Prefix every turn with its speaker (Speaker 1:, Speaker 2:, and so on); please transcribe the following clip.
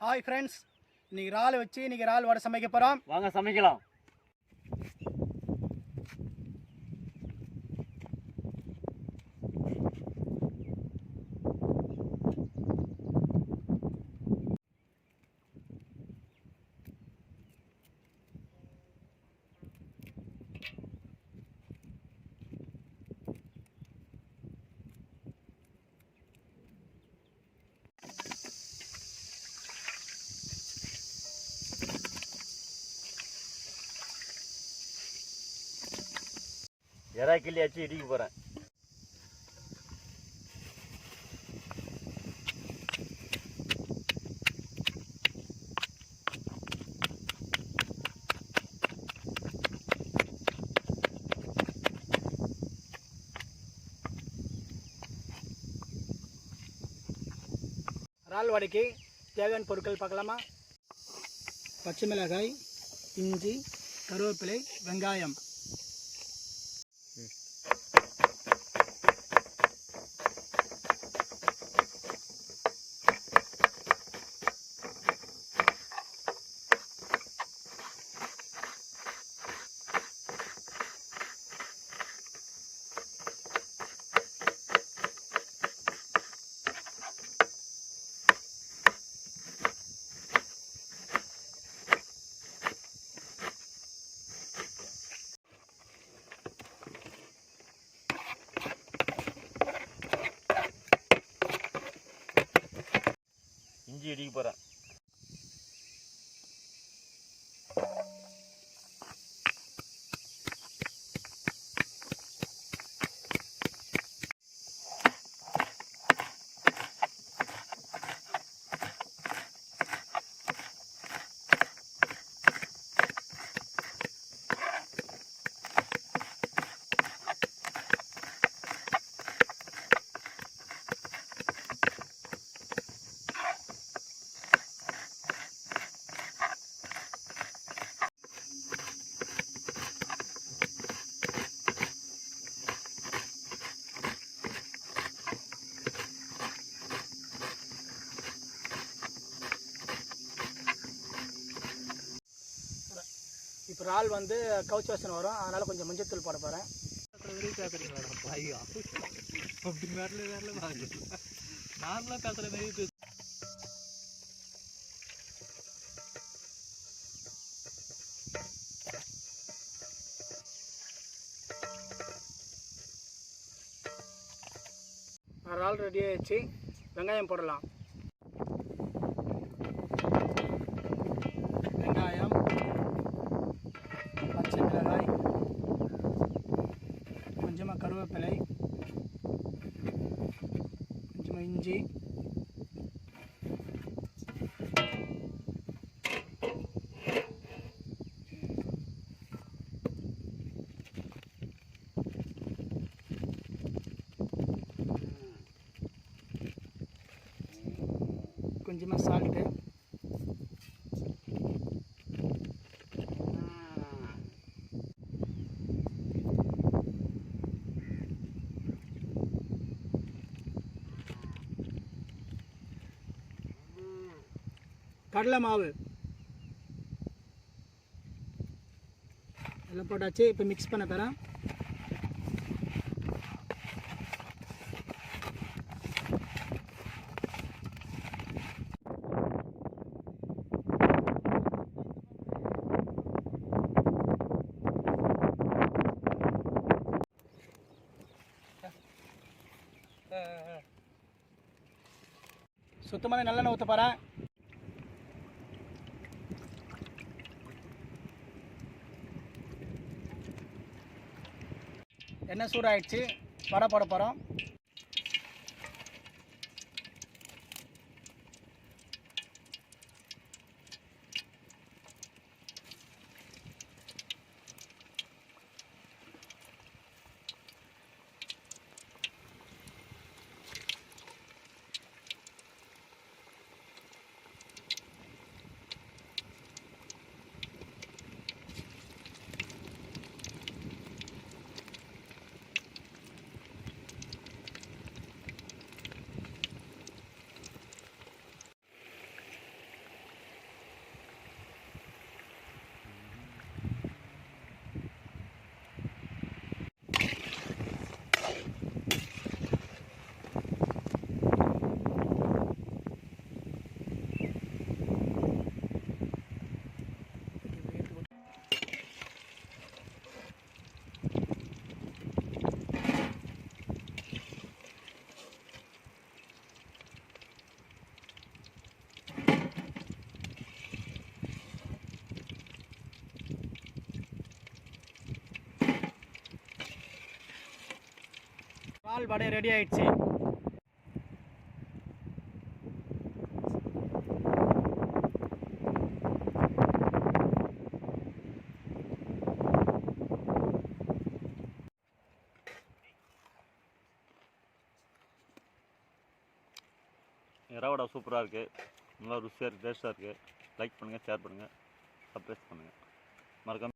Speaker 1: Hi friends, இன்னைக்கு இறால் வச்சு இறால் வடை சமைக்க போகிறோம்.
Speaker 2: வாங்க சமைக்கலாம். எறா கிள்ளி வச்சு இடிக்க போகிறேன்.
Speaker 1: இறால் வடைக்கு தேவையான பொருட்கள் பார்க்கலாமா? பச்சை மிளகாய், இஞ்சி, கருவேப்பிலை, வெங்காயம்.
Speaker 2: இஞ்சி இடிக்க போகிறேன்.
Speaker 1: இப்போ இறால் கவுச்சி வாசனை வரும், அதனால் கொஞ்சம் மஞ்சத்தூள் போட போகிறேன்.
Speaker 3: நார்மலாக பேசுகிற மாதிரி
Speaker 1: இறால் ரெடி ஆகிடுச்சு. வெங்காயம் போடலாம். வெங்காயம், பச்சை மிளகாய், கொஞ்சமாக கருவேப்பிலை, கொஞ்சமாக இஞ்சி, கொஞ்சமாக சால்ட்டு, கடலை மாவு எல்லாம் போட்டாச்சு. இப்போ மிக்ஸ் பண்ண போகிறேன். சுத்தமான நல்லெண்ணெய் ஊற்ற போகிறேன். எண்ணெய் சூடாகிடுச்சு. வடை போட போகிறோம். இறால் வடை ரெடி ஆயிடுச்சு.
Speaker 2: இறா வடை சூப்பராக இருக்குது, நல்லா ருசியாக இருக்குது, டேஸ்ட்டாக இருக்குது. லைக் பண்ணுங்கள், ஷேர் பண்ணுங்கள், சப்ஸ்கிரைப் பண்ணுங்கள், மறக்காம